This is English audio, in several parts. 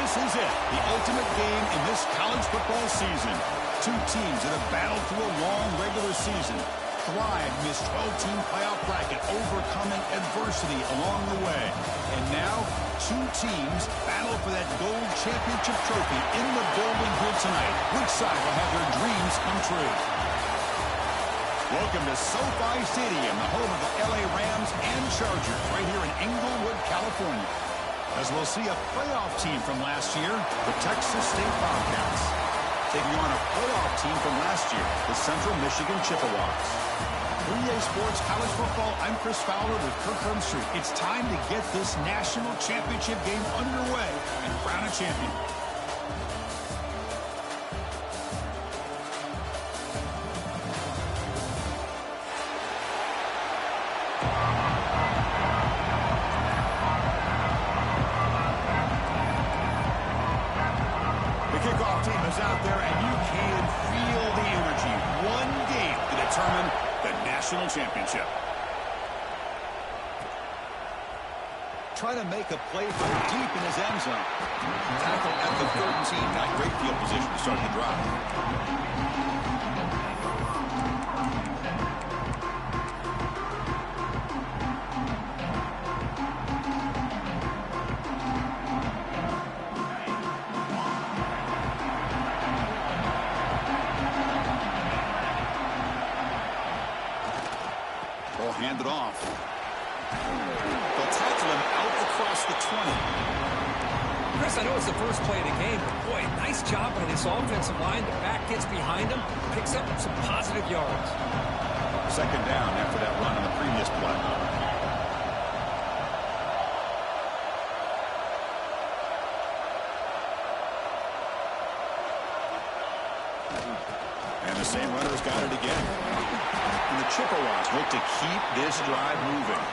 This is it, the ultimate game in this college football season. Two teams that have battled through a long regular season, thrived in this 12-team playoff bracket, overcoming adversity along the way. And now, two teams battle for that gold championship trophy in the building here tonight. Which side will have their dreams come true? Welcome to SoFi Stadium, the home of the LA Rams and Chargers, right here in Inglewood, California. As we'll see a playoff team from last year, the Texas State Bobcats, taking on a playoff team from last year, the Central Michigan Chippewas. 3A Sports College Football, I'm Chris Fowler with Kirk Herbstreit. It's time to get this national championship game underway and crown a champion. Kickoff team is out there, and you can feel the energy. One game to determine the national championship. Trying to make a play from deep in his end zone. Tackle at the 13. Got great field position to start the drive. Hand it off. They'll tackle him out across the 20. Chris, I know it's the first play of the game, but boy, nice job by this offensive line. The back gets behind him, picks up some positive yards. Second down after that run on the previous play. And the same runner's got it again. And the Chippewas look to keep this drive moving.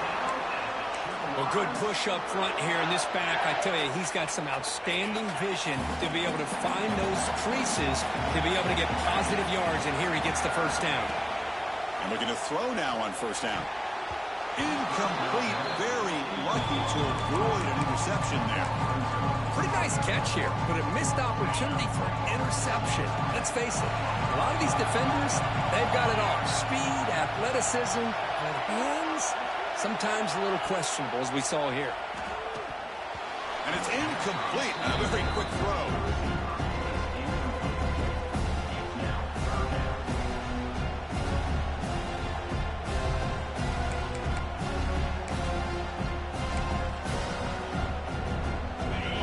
Well, good push up front here in this back. I tell you, he's got some outstanding vision to be able to find those creases, to be able to get positive yards, and here he gets the first down. And looking to throw now on first down. Incomplete, very lucky to avoid an interception there. Pretty nice catch here, but a missed opportunity for an interception. Let's face it, a lot of these defenders, they've got it all. Speed, athleticism, but hands, sometimes a little questionable, as we saw here. And it's incomplete on a very quick throw.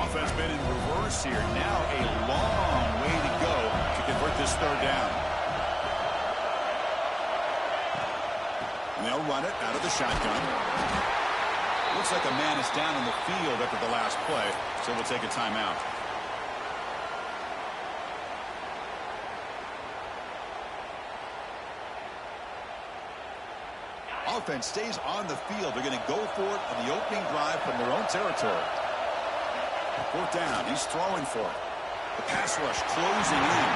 Offense been in reverse here. Now a long way to go to convert this third down. And they'll run it out of the shotgun. Looks like a man is down in the field after the last play, so we'll take a timeout. Offense stays on the field. They're going to go for it on the opening drive from their own territory. Fourth down, he's throwing for it. The pass rush closing in.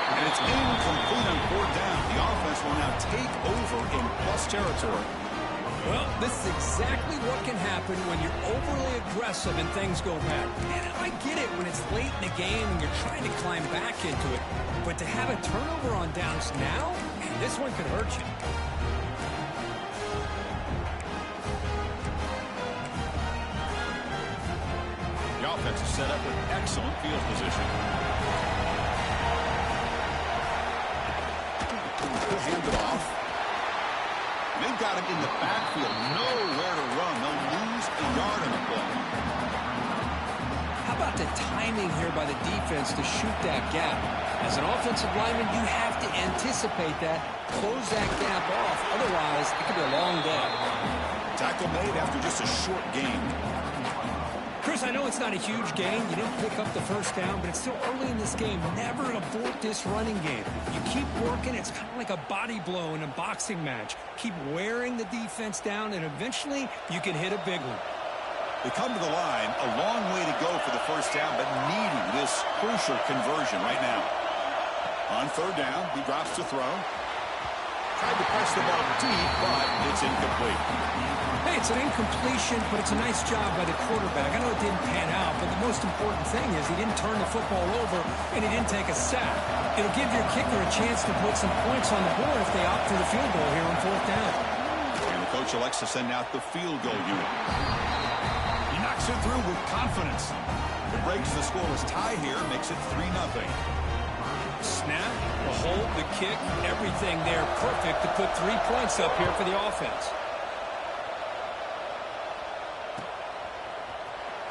And it's incomplete on fourth down. The offense will now take over in plus territory. Well, this is exactly what can happen when you're overly aggressive and things go bad. And I get it when it's late in the game and you're trying to climb back into it. But to have a turnover on downs now, man, this one could hurt you. The offense is set up with excellent field position. They'll hand it off. They've got him in the backfield. Nowhere to run. They'll lose a yard on the play. How about the timing here by the defense to shoot that gap? As an offensive lineman, you have to anticipate that, close that gap off. Otherwise, it could be a long day. Tackle made after just a short gain. Chris, I know it's not a huge gain. You didn't pick up the first down, but it's still early in this game. Never abort this running game. You keep working. It's kind of like a body blow in a boxing match. Keep wearing the defense down, and eventually you can hit a big one. They come to the line, a long way to go for the first down, but needing this crucial conversion right now. On third down, he drops to throw. Tried to press gets the ball deep, but it's incomplete. Hey, it's an incompletion, but it's a nice job by the quarterback. I know it didn't pan out, but the most important thing is he didn't turn the football over and he didn't take a sack. It'll give your kicker a chance to put some points on the board if they opt for the field goal here on 4th down. And the coach elects to send out the field goal unit. He knocks it through with confidence. It breaks the scoreless tie here, makes it 3-0. Snap, the hold, the kick, everything there perfect to put 3 points up here for the offense.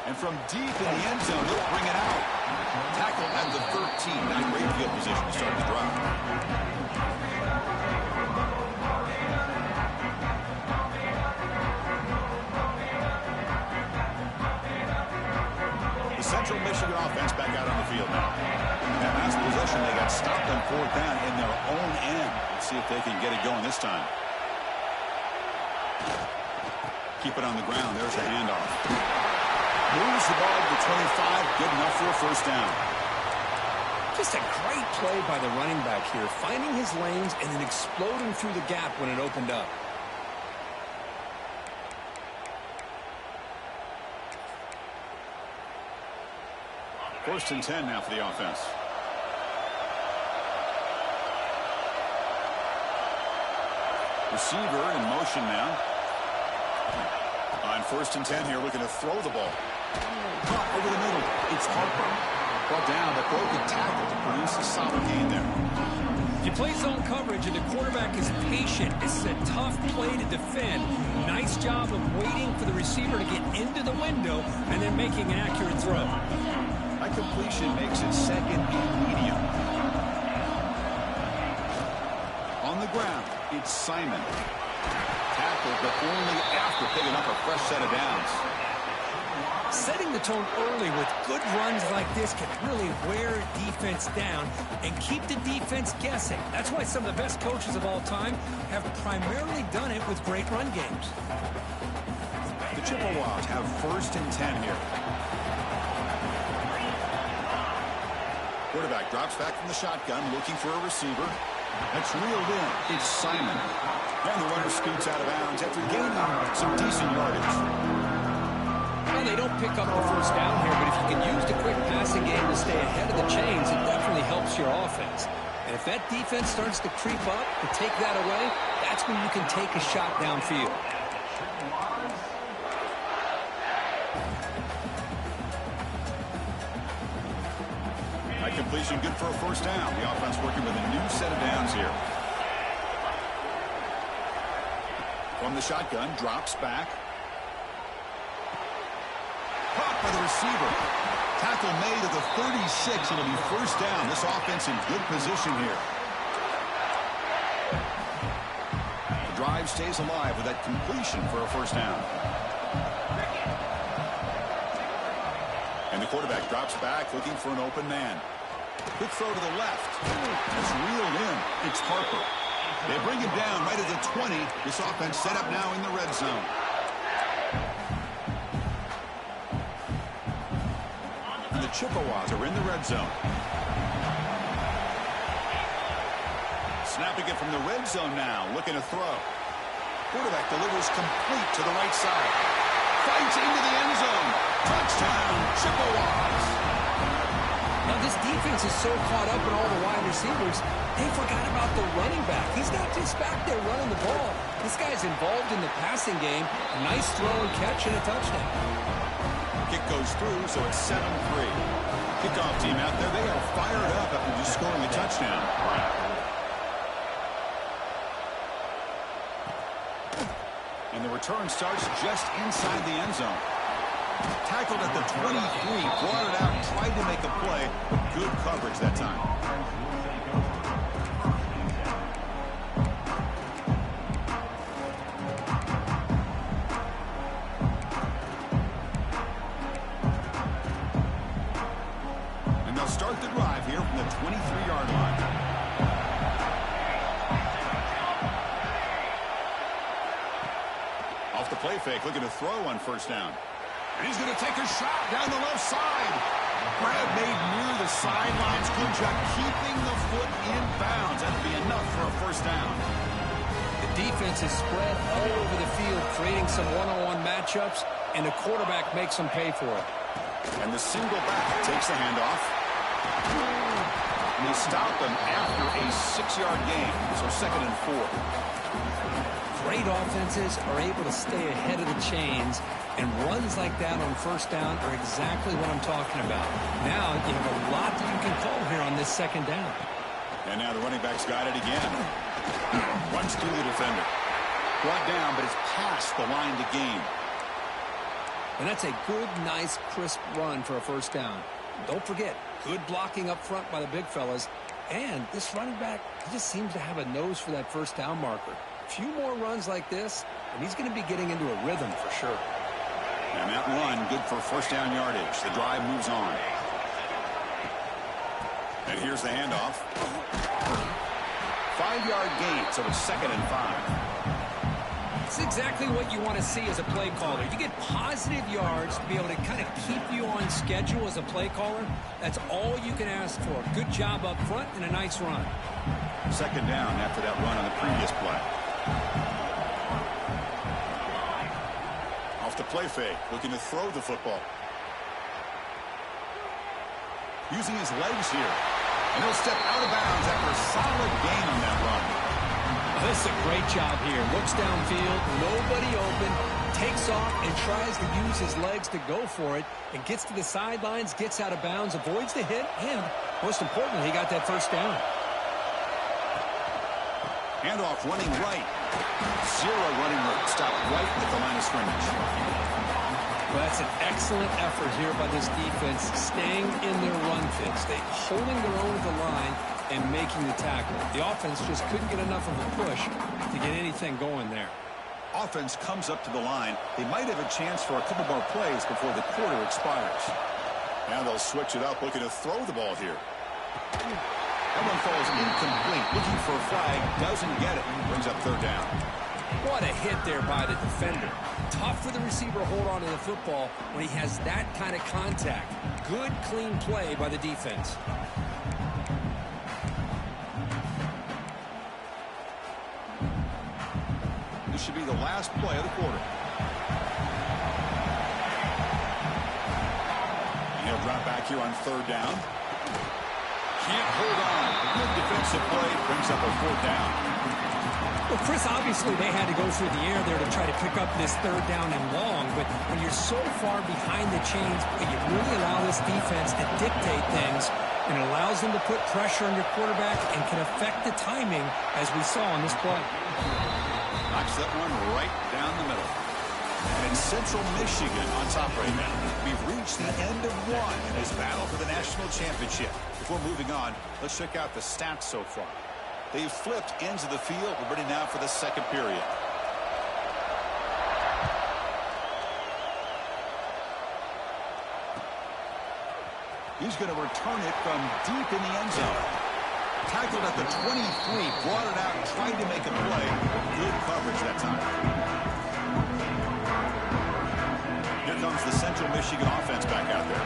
And from deep in the end zone, they'll bring it out. Tackle at the 13. Not great field position to start the drive. The Central Michigan offense back out on the field now. That last possession, they got stopped on 4th down in their own end. Let's see if they can get it going this time. Keep it on the ground. There's a handoff. Moves the ball to the 25. Good enough for a 1st down. Just a great play by the running back here, finding his lanes and then exploding through the gap when it opened up. First and 10 now for the offense. Receiver in motion now. On 1st and 10 here, looking to throw the ball. Caught over the middle. It's Harper. Brought down, but broken tackle to produce a solid gain there. You play zone coverage and the quarterback is patient. This is a tough play to defend. Nice job of waiting for the receiver to get into the window and then making an accurate throw. That completion makes it 2nd and medium. On the ground, it's Simon. Tackled, but only after picking up a fresh set of downs. Setting the tone early with good runs like this can really wear defense down and keep the defense guessing. That's why some of the best coaches of all time have primarily done it with great run games. The Chippewas have 1st and 10 here. Quarterback drops back from the shotgun, looking for a receiver. That's reeled in. It's Simon. And the runner scoots out of bounds after gaining some decent yardage. Well, they don't pick up the 1st down here, but if you can use the quick passing game to stay ahead of the chains, it definitely helps your offense. And if that defense starts to creep up, to take that away, that's when you can take a shot downfield. That completion good for a 1st down. The offense working with a new set of downs here. From the shotgun, drops back. Caught by the receiver. Tackle made at the 36. It'll be 1st down. This offense in good position here. The drive stays alive with that completion for a 1st down. And the quarterback drops back looking for an open man. Quick throw to the left. It's reeled in. It's Harper. They bring him down right at the 20. This offense set up now in the red zone. And the Chippewas are in the red zone. Snapping it from the red zone now, looking to throw. Quarterback delivers complete to the right side. Fights into the end zone. Touchdown, Chippewas. Now, this defense is so caught up in all the wide receivers, they forgot about the running back. He's not just back there running the ball. This guy's involved in the passing game. A nice throw and catch and a touchdown. Kick goes through, so it's 7-3. Kickoff team out there, they are fired up after just scoring a touchdown. And the return starts just inside the end zone. Tackled at the 23, brought it out, tried to make a play, but good coverage that time. And they'll start the drive here from the 23-yard line. Off the play fake, looking to throw on 1st down. And he's going to take a shot down the left side. Grab made near the sidelines. Good job keeping the foot in bounds. That'll be enough for a 1st down. The defense is spread all over the field, creating some one-on-one matchups, and the quarterback makes them pay for it. And the single back takes the handoff. And he stopped them after a 6-yard gain, so 2nd and 4. Great offenses are able to stay ahead of the chains, and runs like that on 1st down are exactly what I'm talking about. Now you have a lot that you can call here on this 2nd down. And now the running back's got it again. Runs through the defender. Brought down, but it's past the line to gain. And that's a good, nice, crisp run for a 1st down. Don't forget, good blocking up front by the big fellas. And this running back, he just seems to have a nose for that 1st down marker. A few more runs like this, and he's going to be getting into a rhythm for sure. And that run, good for 1st down yardage. The drive moves on. And here's the handoff. 5-yard gain, so it's 2nd and 5. It's exactly what you want to see as a play caller. You get positive yards to be able to kind of keep you on schedule as a play caller. That's all you can ask for. Good job up front and a nice run. 2nd down after that run on the previous play. Off the play fake, looking to throw the football. Using his legs here. And he'll step out of bounds after a solid gain on that run. This is a great job here. Looks downfield, nobody open, takes off and tries to use his legs to go for it, and gets to the sidelines, gets out of bounds, avoids the hit, and most importantly, he got that 1st down. Handoff running right. 0 running room. Stop right at the line of scrimmage. Well, that's an excellent effort here by this defense, staying in their run fits. They holding their own at the line and making the tackle. The offense just couldn't get enough of a push to get anything going there. Offense comes up to the line. They might have a chance for a couple more plays before the quarter expires. Now they'll switch it up, looking to throw the ball here. That one falls incomplete. Looking for a flag, doesn't get it. Brings up 3rd down. What a hit there by the defender. Tough for the receiver to hold on to the football when he has that kind of contact. Good, clean play by the defense. This should be the last play of the quarter. He'll drop back here on 3rd down. Can't hold on. Good defensive play. Brings up a 4th down. Well, Chris, obviously they had to go through the air there to try to pick up this 3rd down and long, but when you're so far behind the chains, you really allow this defense to dictate things, and it allows them to put pressure on your quarterback and can affect the timing, as we saw on this play. Knocks that one right down the middle. And Central Michigan on top right now. We've reached the end of one in this battle for the national championship. Before moving on, let's check out the stats so far. They've flipped ends of the field. We're ready now for the 2nd period. He's going to return it from deep in the end zone. Tackled at the 23, brought it out, tried to make a play. Good coverage that time. Here comes the Central Michigan offense back out there.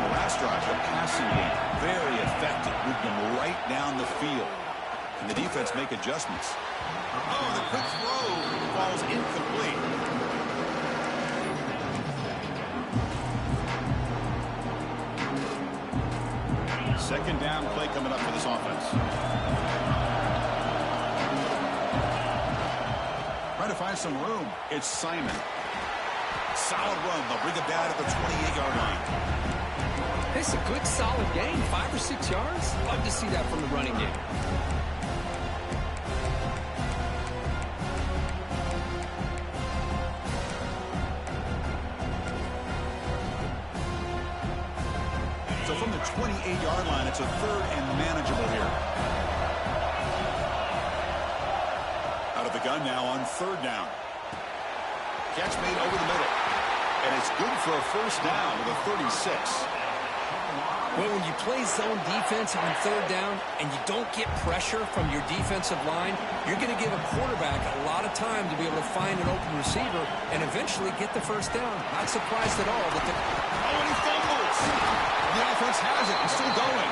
The last drive, the passing game, very effective. Moved them right down the field. And the defense make adjustments. Oh, the quick throw falls incomplete. Second down play coming up for this offense. Trying to find some room. It's Simon. Solid run. They'll bring it down at the 28-yard line. It's a good, solid game. 5 or 6 yards. Love to see that from the running game. So from the 28-yard line, it's a 3rd and manageable here. Out of the gun now on 3rd down. Catch made over the middle. And it's good for a 1st down with a 36. Well, when you play zone defense on 3rd down and you don't get pressure from your defensive line, you're going to give a quarterback a lot of time to be able to find an open receiver and eventually get the 1st down. Not surprised at all that the... Oh, and he fumbles! The offense has it. It's still going.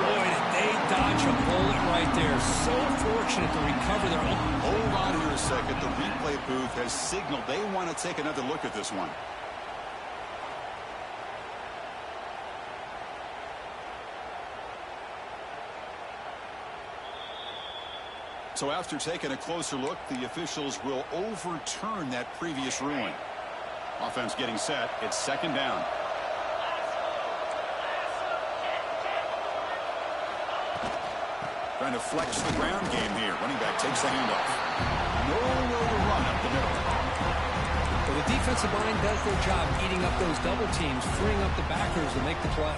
Boy, did they dodge a bullet right there. So fortunate to recover their own. Hold on second, the replay booth has signaled they want to take another look at this one. So after taking a closer look, the officials will overturn that previous ruling. Offense getting set. It's second down. Trying to flex the ground game here. Running back takes the handoff. Nowhere to run up the middle. Well, the defensive line does their job eating up those double teams, freeing up the backers to make the play.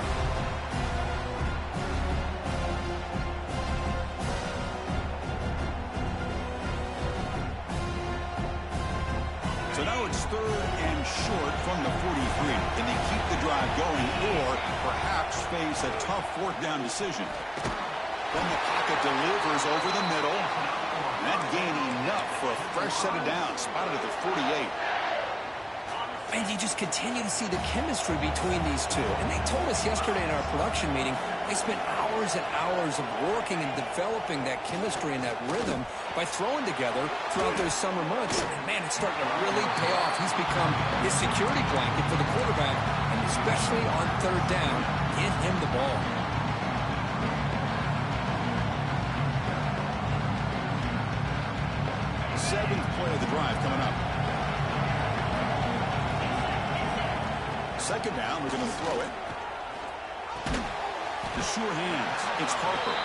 So now it's third and short from the 43. Can they keep the drive going or perhaps face a tough fourth down decision? Then the pocket delivers over the middle. That gain enough for a fresh set of downs. Spotted at the 48. And you just continue to see the chemistry between these two. And they told us yesterday in our production meeting, they spent hours and hours of working and developing that chemistry and that rhythm by throwing together throughout those summer months. And, man, it's starting to really pay off. He's become his security blanket for the quarterback, and especially on third down, get him the ball. Seventh play of the drive coming up. Second down, we're going to throw it. The sure hands. It's Parker.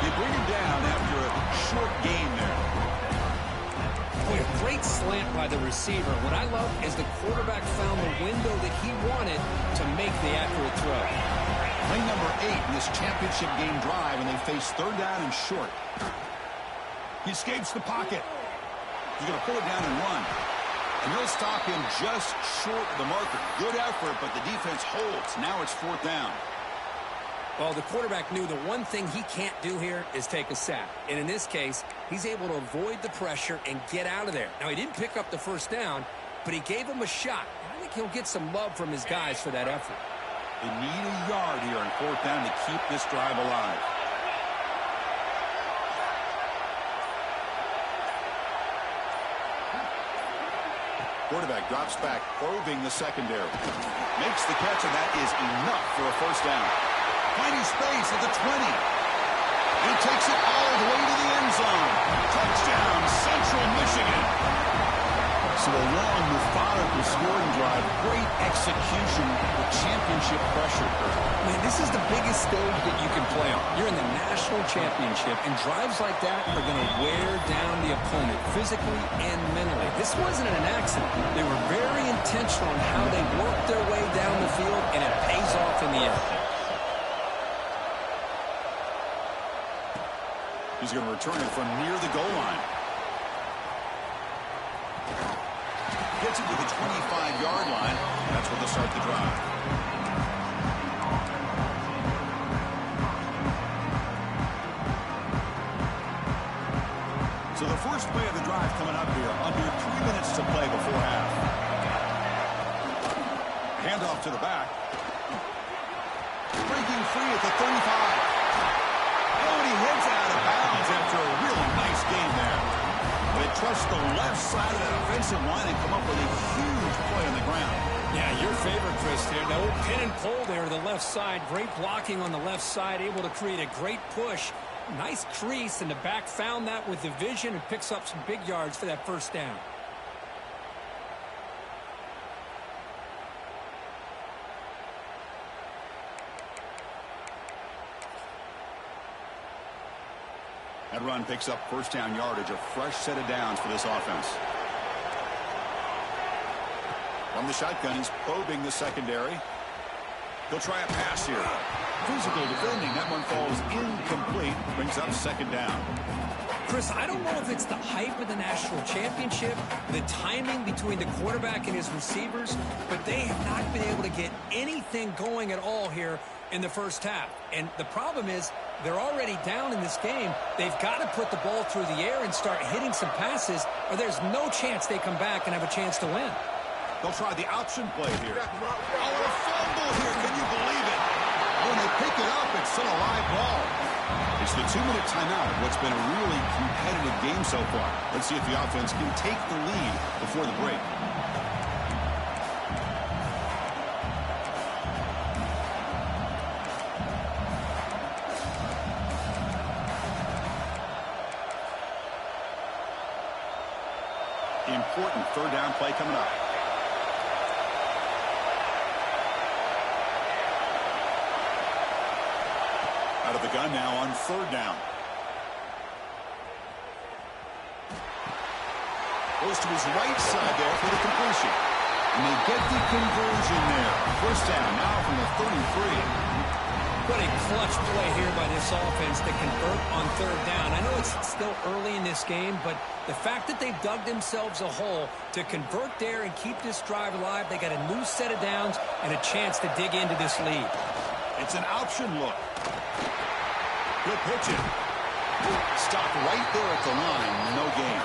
They bring him down after a short gain there. Boy, a great slant by the receiver. What I love is the quarterback found the window that he wanted to make the accurate throw. Play number 8 in this championship game drive, and they face third down and short. He escapes the pocket. He's going to pull it down and run. And they'll stop him just short of the marker. Good effort, but the defense holds. Now it's fourth down. Well, the quarterback knew the one thing he can't do here is take a sack. And in this case, he's able to avoid the pressure and get out of there. Now, he didn't pick up the first down, but he gave him a shot. And I think he'll get some love from his guys for that effort. They need a yard here on fourth down to keep this drive alive. Quarterback drops back, probing the secondary. Makes the catch, and that is enough for a first down. Finding space at the 20. He takes it all the way to the end zone. Touchdown, Central Michigan. So a long, methodical scoring drive. Great execution with championship pressure. Man, this is the biggest stage that you can play on. You're in the national championship, and drives like that are going to wear down the opponent physically and mentally. This wasn't an accident. They were very intentional on how they worked their way down the field, and it pays off in the end. He's going to return it from near the goal line. Gets it to the 25-yard line. That's where they'll start the drive. So the first play of the drive coming up here. Under 3 minutes to play before half. Handoff to the back. Breaking free at the 35. Oh, and he heads out of bounds after a really nice game there. They trust the left side of that offensive line and come up with a huge play on the ground. Yeah, your favorite, Chris, there. That old pin and pull there to the left side. Great blocking on the left side, able to create a great push. Nice crease, and the back found that with the vision and picks up some big yards for that first down. That run picks up first down yardage, a fresh set of downs for this offense. From the shotgun, he's probing the secondary. He'll try a pass here. Physical defending. That one falls incomplete. Brings up second down. Chris, I don't know if it's the hype of the national championship, the timing between the quarterback and his receivers, but they have not been able to get anything going at all here in the first half. And the problem is they're already down in this game. They've got to put the ball through the air and start hitting some passes, or there's no chance they come back and have a chance to win. They'll try the option play here. Oh, a fumble here. Can you believe it? When they pick it up, it's still a live ball. It's the 2-minute timeout of what's been a really competitive game so far. Let's see if the offense can take the lead before the break. Important third down play coming up. Out of the gun now on third down. Goes to his right side there for the completion. And they get the conversion there. First down now from the 33. What a clutch play here by this offense to convert on third down. I know it's still early in this game, but the fact that they've dug themselves a hole to convert there and keep this drive alive, they got a new set of downs and a chance to dig into this lead. It's an option look. Good pitching. Stopped right there at the line. No gain.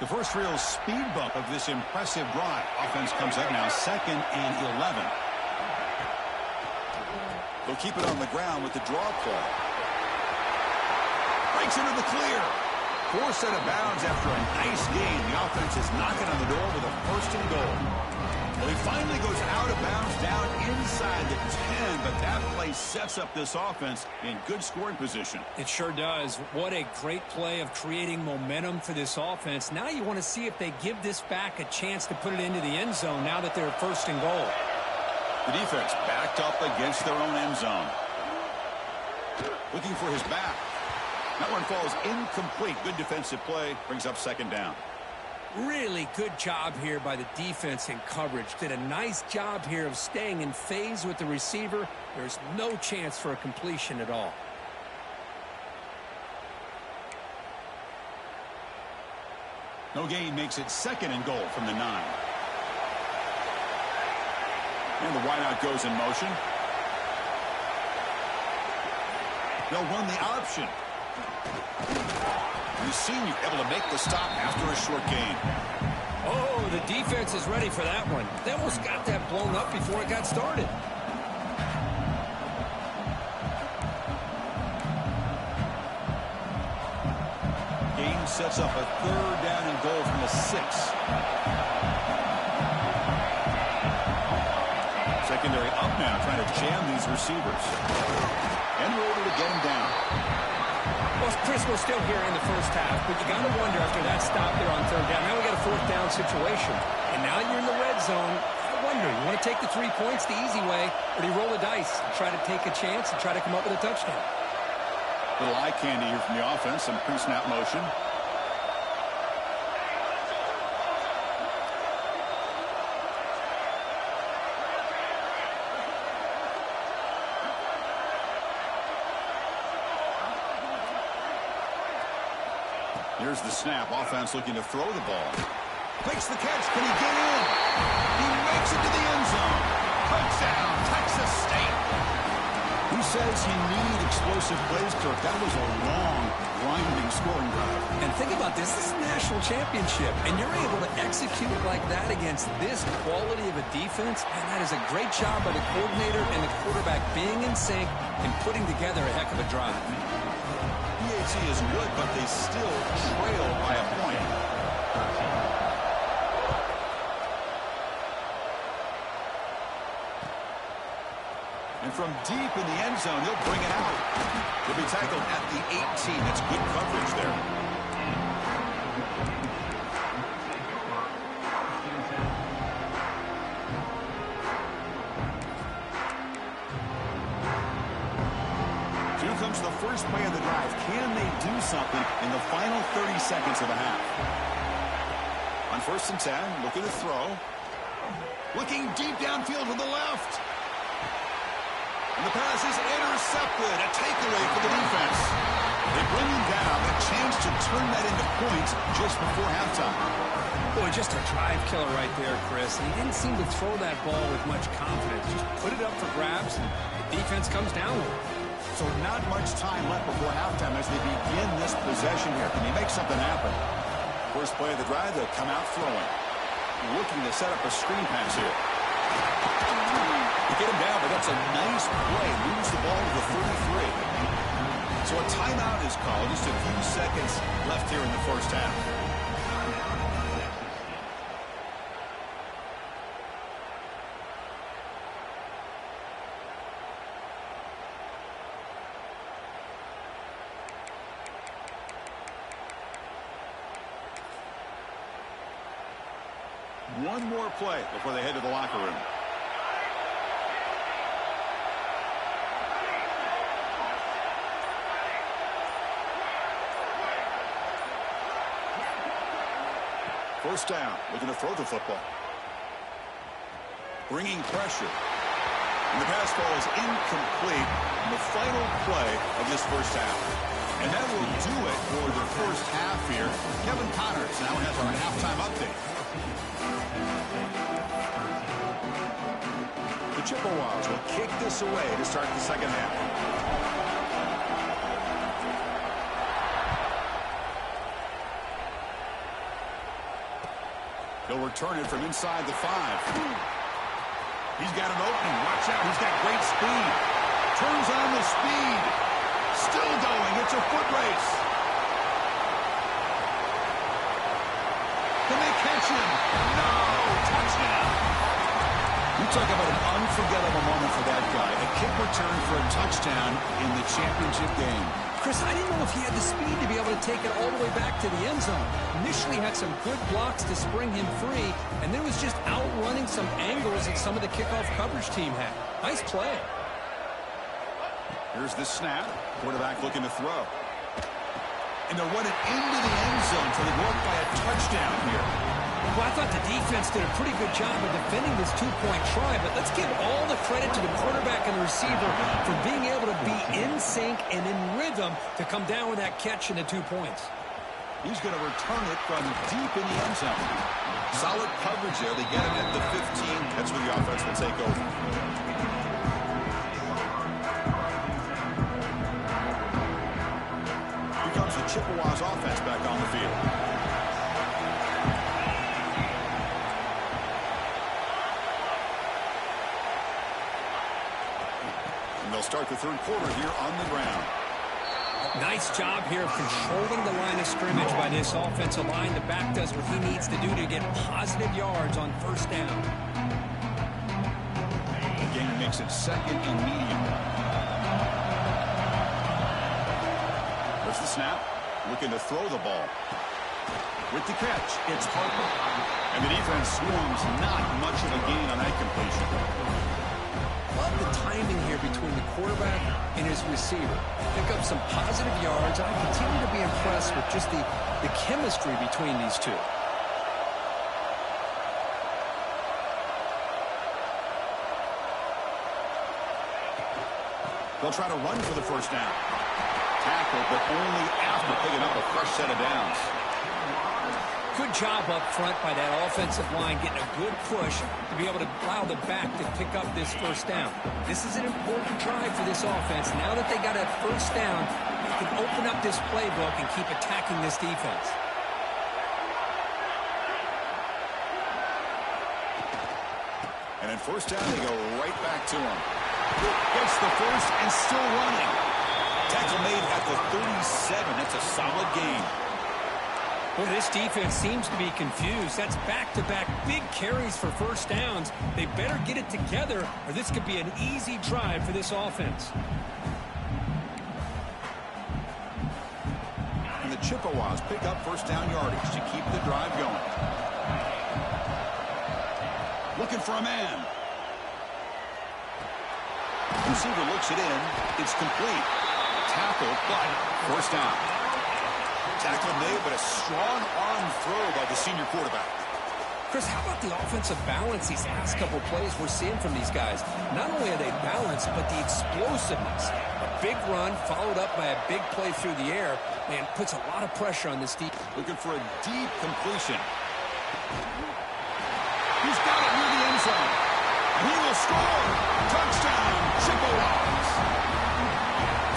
First real speed bump of this impressive drive. Offense comes up now 2nd and 11. They'll keep it on the ground with the draw play. Breaks into the clear. Forced out of bounds after a nice gain. The offense is knocking on the door with a 1st and goal. Well, he finally goes out of bounds down inside the 10, but that play sets up this offense in good scoring position. It sure does. What a great play of creating momentum for this offense. Now you want to see if they give this back a chance to put it into the end zone now that they're 1st and goal. The defense backed up against their own end zone. Looking for his back. That one falls incomplete. Good defensive play. Brings up 2nd down. Really good job here by the defense in coverage. Did a nice job here of staying in phase with the receiver. There's no chance for a completion at all. No gain makes it 2nd and goal from the 9. And the wideout goes in motion. They'll run the option. We've seen you able to make the stop after a short gain. Oh, the defense is ready for that one. They almost got that blown up before it got started. Game sets up a 3rd down and goal from the 6. Secondary up now, trying to jam these receivers. And we're able to get him down. Well, Chris, we're still here in the first half, but you got to wonder after that stop there on 3rd down. Now we got a 4th down situation. And now you're in the red zone. I wonder, you want to take the 3 points the easy way, or do you roll the dice and try to take a chance and try to come up with a touchdown? Little eye candy here from the offense, some pre-snap motion. Here's the snap. Offense looking to throw the ball. Makes the catch. Can he get in? He makes it to the end zone. Touchdown, Texas State. Who says you need explosive plays, Kirk? That was a long, grinding scoring drive. And think about this. This is a national championship, and you're able to execute like that against this quality of a defense, and that is a great job by the coordinator and the quarterback being in sync and putting together a heck of a drive. PAT is good, but they still trail by a point. And from deep in the end zone, he'll bring it out. He'll be tackled at the 18. That's good coverage there. Here comes the first play of the drive. Can they do something in the final 30 seconds of the half? On 1st and 10, looking to throw. Looking deep downfield to the left. And the pass is intercepted. A takeaway for the defense. They bring him down. A change to turn that into points just before halftime. Boy, just a drive killer right there, Chris. He didn't seem to throw that ball with much confidence. Just put it up for grabs, and the defense comes down with it. So not much time left before halftime as they begin this possession here. Can he make something happen? First play of the drive, they'll come out throwing. Looking to set up a screen pass here. They get him down, but that's a nice play. Moves the ball to the 33. So a timeout is called. Just a few seconds left here in the first half. One more play before they head to the locker room. First down, looking to throw the football. Bringing pressure. And the pass ball is incomplete in the final play of this first half. And that will do it for the first half here. Kevin Connors now has our halftime update. The Chippewas will kick this away to start the second half. He'll return it from inside the 5. He's got an opening. Watch out. He's got great speed. Turns on the speed. Still going. It's a foot race. Can they catch him? No. Touchdown. You talk about an unforgettable moment for that guy. A kick return for a touchdown in the championship game. Chris, I didn't know if he had the speed to be able to take it all the way back to the end zone. Initially had some good blocks to spring him free, and then was just outrunning some angles that some of the kickoff coverage team had. Nice play. Here's the snap. Quarterback looking to throw. And they'll run it into the end zone so they go up by a touchdown here. Well, I thought the defense did a pretty good job of defending this two-point try, but let's give all the credit to the quarterback and the receiver for being able to be in sync and in rhythm to come down with that catch and the 2 points. He's going to return it from deep in the end zone. Solid coverage there. They get him at the 15. That's where the offense will take over. Here comes the Chippewas offense back on the field. They'll start the third quarter here on the ground. Nice job here of controlling the line of scrimmage by this offensive line. The back does what he needs to do to get positive yards on first down. The game makes it second and medium. There's the snap. Looking to throw the ball. With the catch, it's Harper. And the defense swarms not much of a gain on that completion. Love the timing here between the quarterback and his receiver. Pick up some positive yards. I continue to be impressed with just the chemistry between these two. They'll try to run for the first down. Tackle, but only after picking up a fresh set of downs. Good job up front by that offensive line, getting a good push to be able to allow the back to pick up this first down. This is an important drive for this offense. Now that they got a first down, they can open up this playbook and keep attacking this defense. And in first down, they go right back to him. Gets the first and still running. Tackle made at the 37. That's a solid gain. Boy, this defense seems to be confused. That's back-to-back big carries for first downs. They better get it together, or this could be an easy drive for this offense. And the Chippewas pick up first down yardage to keep the drive going. Looking for a man. Receiver looks it in. It's complete. Tackle, but first down. Tackle made, but a strong arm throw by the senior quarterback. Chris, how about the offensive balance these last couple plays we're seeing from these guys? Not only are they balanced, but the explosiveness. A big run followed up by a big play through the air, man, puts a lot of pressure on this deep. Looking for a deep completion. He's got it near the end zone. He will score. Touchdown, Chippewas.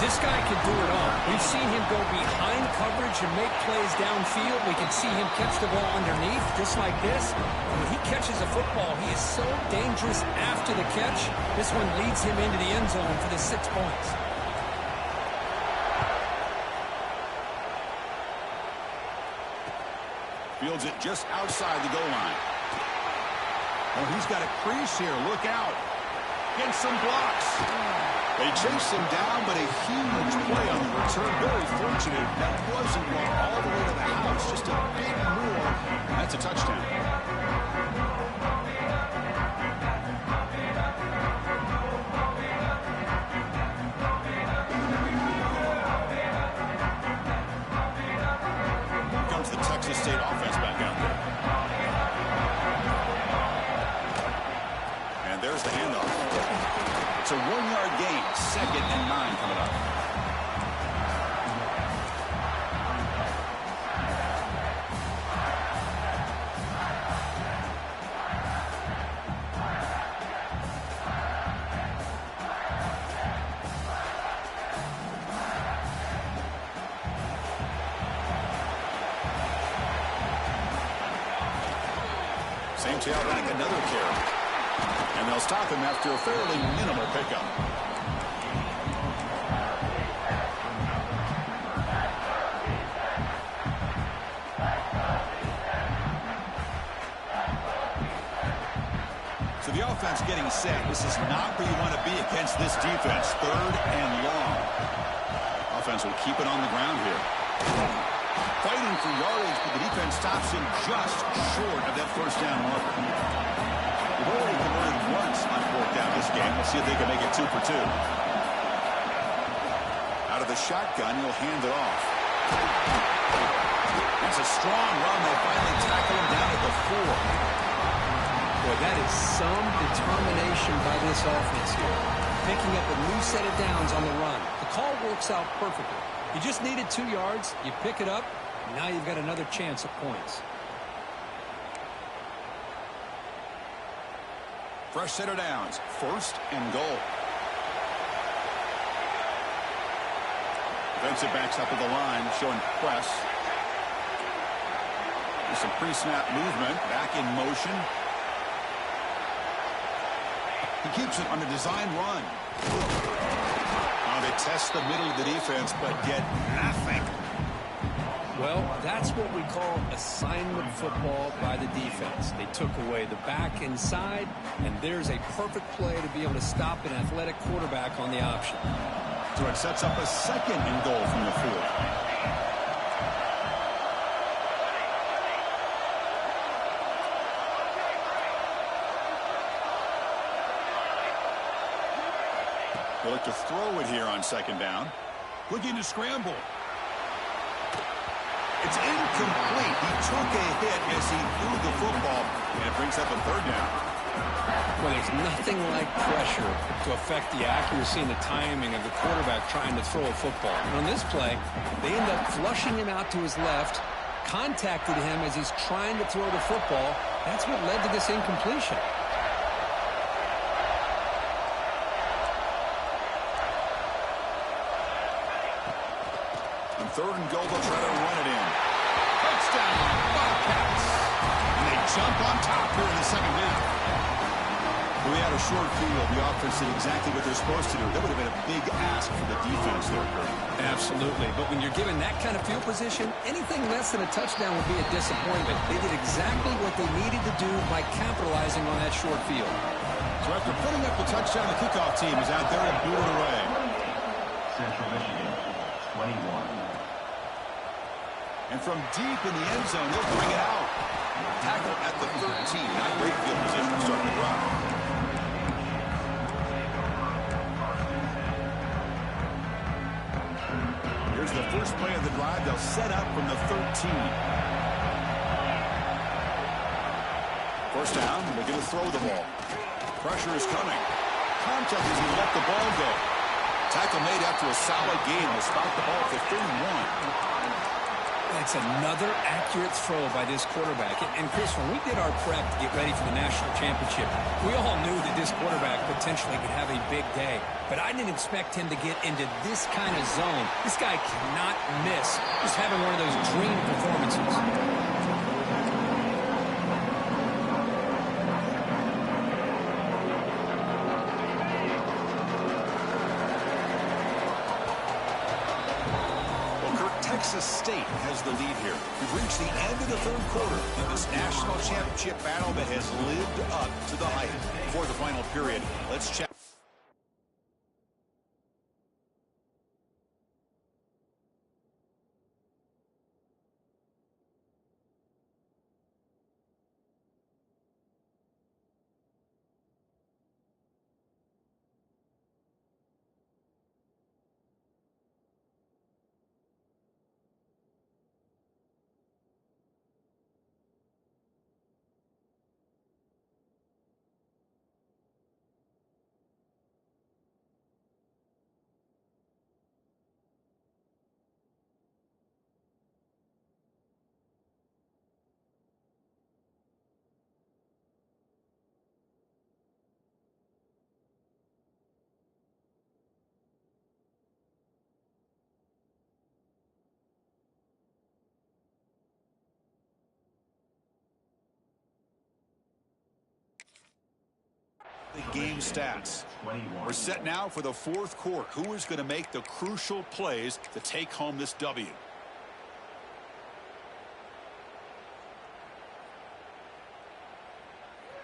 This guy can do it all. We've seen him go behind coverage and make plays downfield. We can see him catch the ball underneath, just like this. When he catches a football, he is so dangerous after the catch. This one leads him into the end zone for the 6 points. Fields it just outside the goal line. Oh, he's got a crease here. Look out. Getting some blocks. They chase him down, but a huge play on the return. Very fortunate that wasn't going all the way to the house. Just a bit more. That's a touchdown. Here comes the Texas State offense back out there. And there's the handoff. It's a 1-yard gain. 2nd and 9 coming up. Same tailback, another carry. And they'll stop him after a fairly minimal pickup. So the offense getting set. This is not where you want to be against this defense. 3rd and long. Offense will keep it on the ground here. Fighting for yardage, but the defense stops him just short of that first down marker. They've already converted once on 4th down this game. Let's see if they can make it 2 for 2. Out of the shotgun, he'll hand it off. That's a strong run. They finally tackle him down at the 4. Boy, that is some determination by this offense here. Picking up a new set of downs on the run. The call works out perfectly. You just needed 2 yards. You pick it up. Now you've got another chance at points. Fresh set of downs. 1st and goal. Defensive backs up at the line, showing press. There's some pre-snap movement. Back in motion. He keeps it on a design run. They test the middle of the defense, but get nothing. Well, that's what we call assignment football by the defense. They took away the back inside, and there's a perfect play to be able to stop an athletic quarterback on the option. So it sets up a 2nd and goal from the 4. They look to throw it here on 2nd down. Looking to scramble. It's incomplete. He took a hit as he threw the football, and it brings up a 3rd down. Well, there's nothing like pressure to affect the accuracy and the timing of the quarterback trying to throw a football. And on this play, they end up flushing him out to his left, contacted him as he's trying to throw the football. That's what led to this incompletion. On 3rd and goal, they'll try to run it in. Touchdown, Bobcats. And they jump on top here in the 2nd half. We had a short field. The offense did exactly what they're supposed to do. That would have been a big ask for the defense there, Kurt. Absolutely. But when you're given that kind of field position, anything less than a touchdown would be a disappointment. They did exactly what they needed to do by capitalizing on that short field. So after putting up the touchdown, the kickoff team is out there and booted away. Central Michigan, 21. And from deep in the end zone, they'll bring it out. Tackle at the 13. Not great field position to start the drive. Here's the first play of the drive. They'll set up from the 13. First down, they're going to throw the ball. Pressure is coming. Contact as he let the ball go. Tackle made after a solid gain. Will spot the ball at the 31. That's another accurate throw by this quarterback. And Chris, when we did our prep to get ready for the national championship, we all knew that this quarterback potentially could have a big day. But I didn't expect him to get into this kind of zone. This guy cannot miss. Just having one of those dream performances. Texas State has the lead here. We've reached the end of the third quarter in this national championship battle that has lived up to the hype. For the final period, let's check. The game stats. We're set now for the fourth quarter. Who is going to make the crucial plays to take home this W?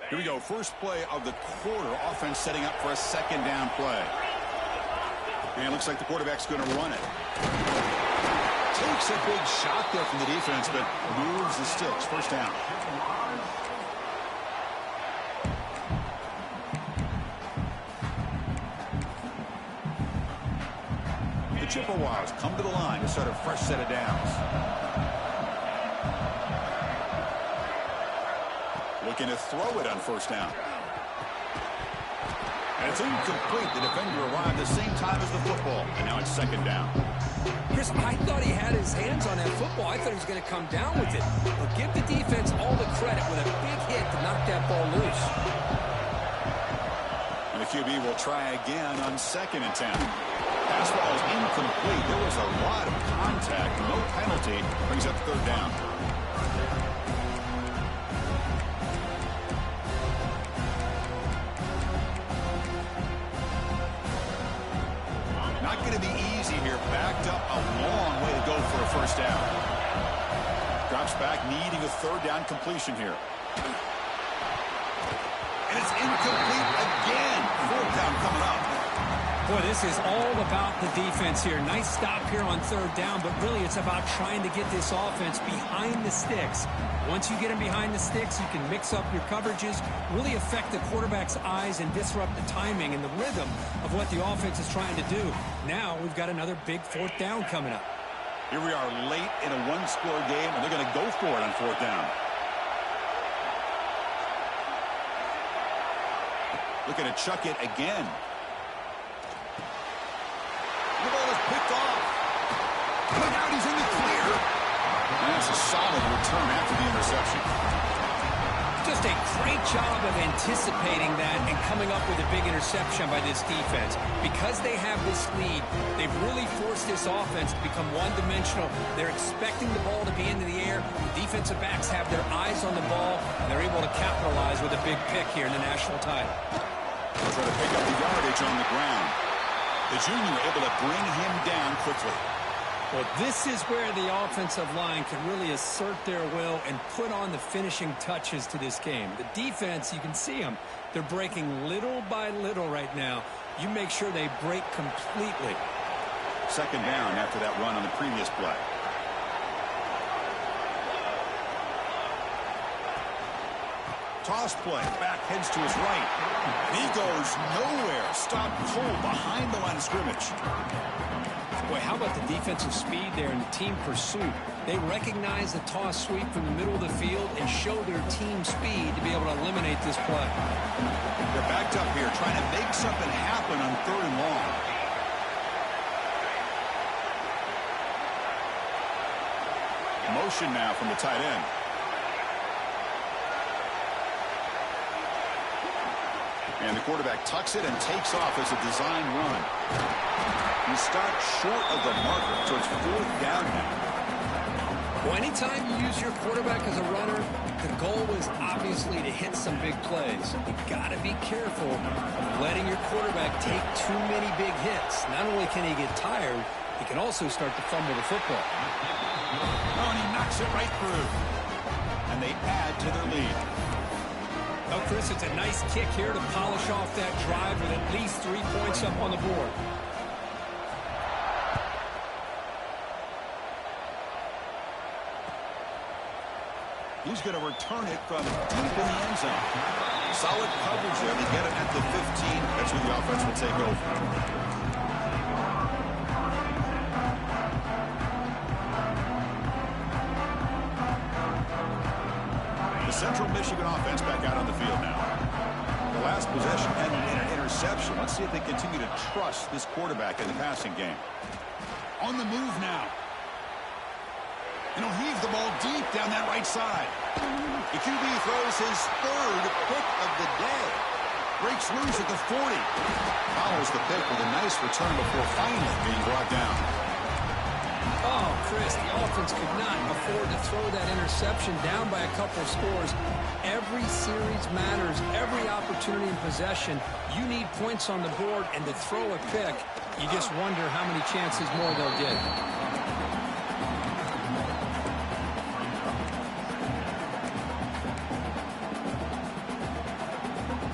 Here we go. First play of the quarter. Offense setting up for a second down play. And it looks like the quarterback's going to run it. Takes a big shot there from the defense, but moves the sticks. First down. The Chippewas come to the line to start a fresh set of downs. Looking to throw it on first down. And it's incomplete. The defender arrived at the same time as the football. And now it's second down. Chris, I thought he had his hands on that football. I thought he was going to come down with it. But give the defense all the credit with a big hit to knock that ball loose. And the QB will try again on second and 10. Pass ball is incomplete. There was a lot of contact. No penalty. Brings up third down. Not going to be easy here. Backed up a long way to go for a first down. Drops back, needing a third down completion here. And it's incomplete again. Fourth down coming up. Boy, this is all about the defense here. Nice stop here on third down, but really it's about trying to get this offense behind the sticks. Once you get them behind the sticks, you can mix up your coverages, really affect the quarterback's eyes and disrupt the timing and the rhythm of what the offense is trying to do. Now we've got another big fourth down coming up. Here we are late in a one-score game, and they're going to go for it on fourth down. Looking to chuck it again. The ball is picked off. Look out, he's in the clear. And that's a solid return after the interception. Just a great job of anticipating that and coming up with a big interception by this defense. Because they have this lead, they've really forced this offense to become one-dimensional. They're expecting the ball to be into the air. The defensive backs have their eyes on the ball, and they're able to capitalize with a big pick here in the national title. They'll try to pick up the yardage on the ground. The junior able to bring him down quickly. Well, this is where the offensive line can really assert their will and put on the finishing touches to this game. The defense, you can see them. They're breaking little by little right now. You make sure they break completely. Second down after that run on the previous play. Toss play. Back heads to his right. And he goes nowhere. Stopped cold behind the line of scrimmage. Boy, how about the defensive speed there in the team pursuit? They recognize the toss sweep from the middle of the field and show their team speed to be able to eliminate this play. They're backed up here trying to make something happen on 3rd and long. Motion now from the tight end. And the quarterback tucks it and takes off as a design run. He stopped short of the marker, so it's 4th down now. Well, anytime you use your quarterback as a runner, the goal is obviously to hit some big plays. You've got to be careful of letting your quarterback take too many big hits. Not only can he get tired, he can also start to fumble the football. Oh, and he knocks it right through. And they add to their lead. Oh, Chris, it's a nice kick here to polish off that drive with at least 3 points up on the board. He's going to return it from deep in the end zone. Solid coverage there. They get it at the 15. That's where the offense will take over. The Central Michigan offense back out on the field now. The last possession ended in an interception. Let's see if they continue to trust this quarterback in the passing game. On the move now. And he'll heave the ball deep down that right side. The QB throws his 3rd pick of the day. Breaks loose at the 40. Follows the pick with a nice return before finally being brought down. Oh, Chris, the offense could not afford to throw that interception down by a couple of scores. Every series matters. Every opportunity in possession. You need points on the board, and to throw a pick, you just wonder how many chances more they'll get.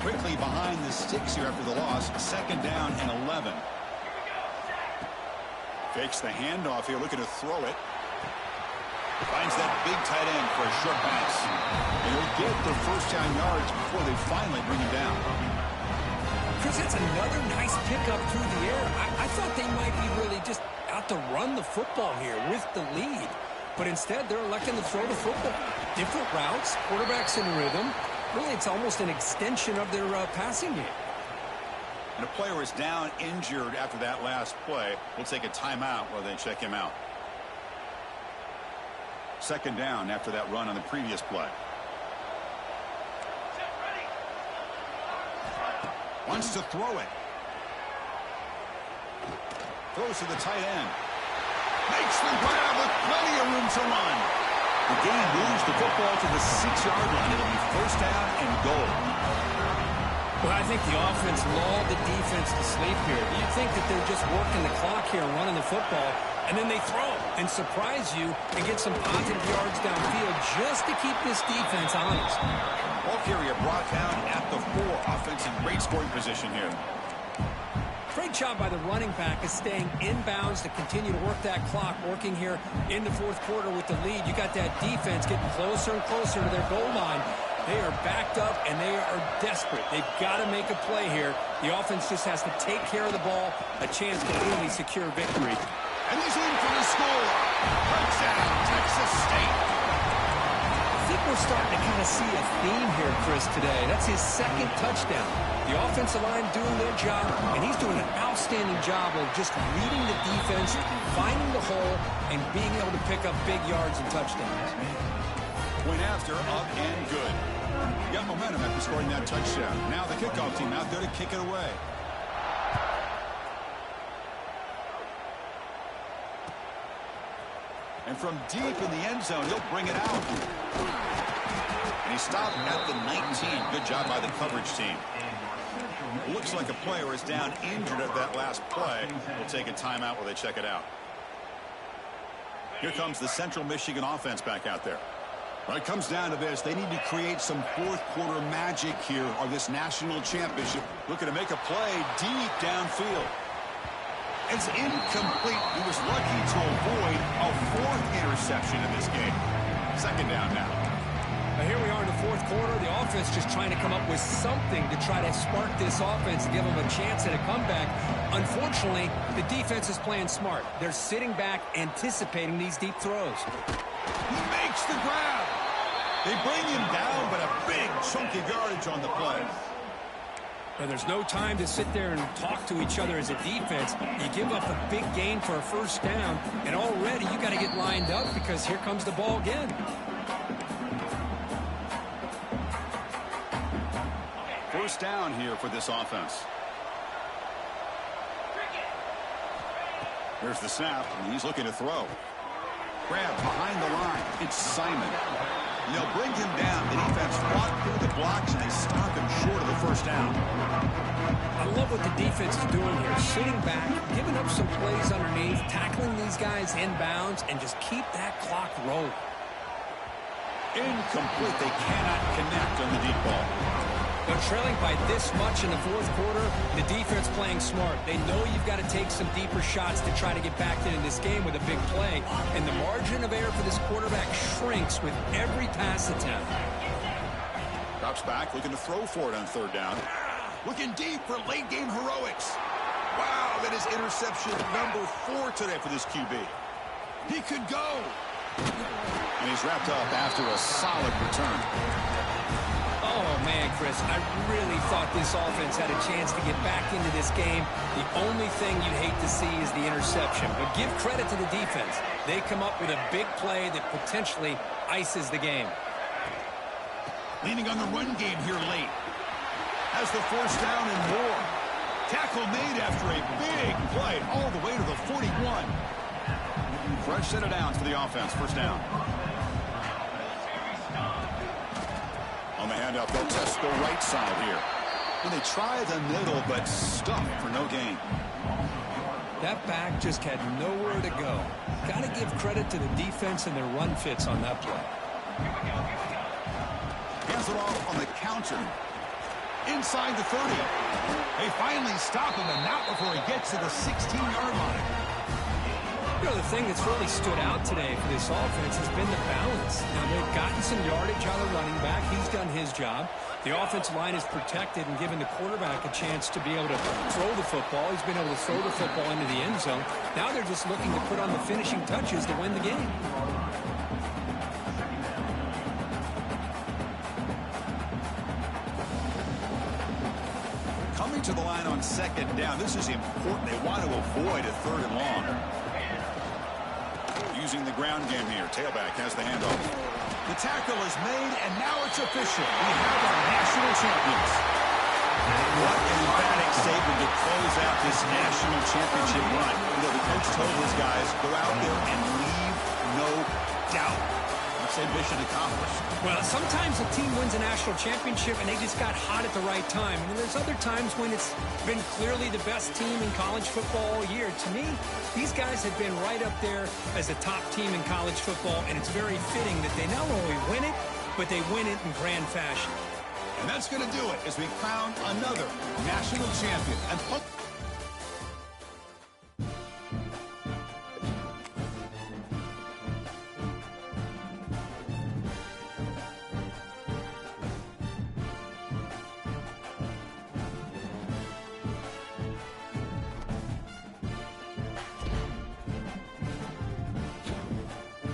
Quickly behind the sticks here after the loss. 2nd down and 11. Fakes the handoff here, looking to throw it. Finds that big tight end for a short pass. And he'll get the 1st down yards before they finally bring him down. Chris, that's another nice pickup through the air. I thought they might be really just out to run the football here with the lead. But instead, they're electing to throw the football. Different routes, quarterbacks in rhythm. Really, it's almost an extension of their passing game. And a player is down injured after that last play. We'll take a timeout while they check him out. 2nd down after that run on the previous play. Wants to throw it. Throws to the tight end. Makes the grab with plenty of room to run. The game moves the football to the 6-yard line. It'll be 1st down and goal. Well, I think the offense lulled the defense to sleep here. You think that they're just working the clock here and running the football, and then they throw and surprise you and get some positive yards downfield just to keep this defense honest. Ball carrier brought down at the 4. Offense in great scoring position here. Great job by the running back of staying inbounds to continue to work that clock, working here in the 4th quarter with the lead. You got that defense getting closer and closer to their goal line. They are backed up, and they are desperate. They've got to make a play here. The offense just has to take care of the ball, a chance to really secure victory. And he's in for the score. Touchdown, Texas State. I think we're starting to kind of see a theme here, Chris, today. That's his 2nd touchdown. The offensive line doing their job, and he's doing an outstanding job of just reading the defense, finding the hole, and being able to pick up big yards and touchdowns. Point after, up and good. Got momentum after scoring that touchdown. Now the kickoff team out there to kick it away. And from deep in the end zone, he'll bring it out. And he stopped at the 19. Good job by the coverage team. Looks like a player is down injured at that last play. We'll take a timeout while they check it out. Here comes the Central Michigan offense back out there. Well, it comes down to this. They need to create some 4th quarter magic here on this national championship. Looking to make a play deep downfield. It's incomplete. He was lucky to avoid a 4th interception in this game. 2nd down now. Here we are in the fourth quarter. The offense just trying to come up with something to try to spark this offense and give them a chance at a comeback. Unfortunately, the defense is playing smart. They're sitting back, anticipating these deep throws. He makes the grab. They bring him down, but a big chunk of yardage on the play. Now, there's no time to sit there and talk to each other as a defense. You give up a big gain for a first down, and already you got to get lined up because here comes the ball again. First down here for this offense. Here's the snap, and he's looking to throw. Grab behind the line. It's Simon. They'll bring him down. The defense fought through the blocks, and they stop him short of the first down. I love what the defense is doing here. Sitting back, giving up some plays underneath, tackling these guys inbounds, and just keep that clock rolling. Incomplete. They cannot connect on the deep ball. They're trailing by this much in the fourth quarter. The defense playing smart. They know you've got to take some deeper shots to try to get back into this game with a big play. And the margin of error for this quarterback shrinks with every pass attempt. Drops back, looking to throw for it on third down. Looking deep for late game heroics. Wow, that is interception number 4 today for this QB. He could go. And he's wrapped up after a solid return. Oh, man, Chris, I really thought this offense had a chance to get back into this game. The only thing you'd hate to see is the interception. But give credit to the defense. They come up with a big play that potentially ices the game. Leaning on the run game here late. Has the first down and more. Tackle made after a big play all the way to the 41. Fresh set of downs for the offense. First down. On the handoff, they'll test the right side here. And they try the middle, but stuffed for no gain. That back just had nowhere to go. Got to give credit to the defense and their run fits on that play. Hands it off on the counter. Inside the 30. They finally stop him, and not before he gets to the 16-yard line. You know, the thing that's really stood out today for this offense has been the balance. Now, they've gotten some yardage out of the running back. He's done his job. The offensive line is protected and given the quarterback a chance to be able to throw the football. He's been able to throw the football into the end zone. Now they're just looking to put on the finishing touches to win the game. Coming to the line on second down. This is important. They want to avoid a third and long. Using the ground game here. Tailback has the handoff. The tackle is made, and now it's official. We have our national champions. What an emphatic statement to close out this national championship run. You know, the coach told his guys, go out there and leave no doubt. Let's say mission accomplished. Well, sometimes a team wins a national championship and they just got hot at the right time. And there's other times when it's been clearly the best team in college football all year. To me, these guys have been right up there as a top team in college football, and it's very fitting that they not only win it, but they win it in grand fashion. And that's going to do it as we crown another national champion. And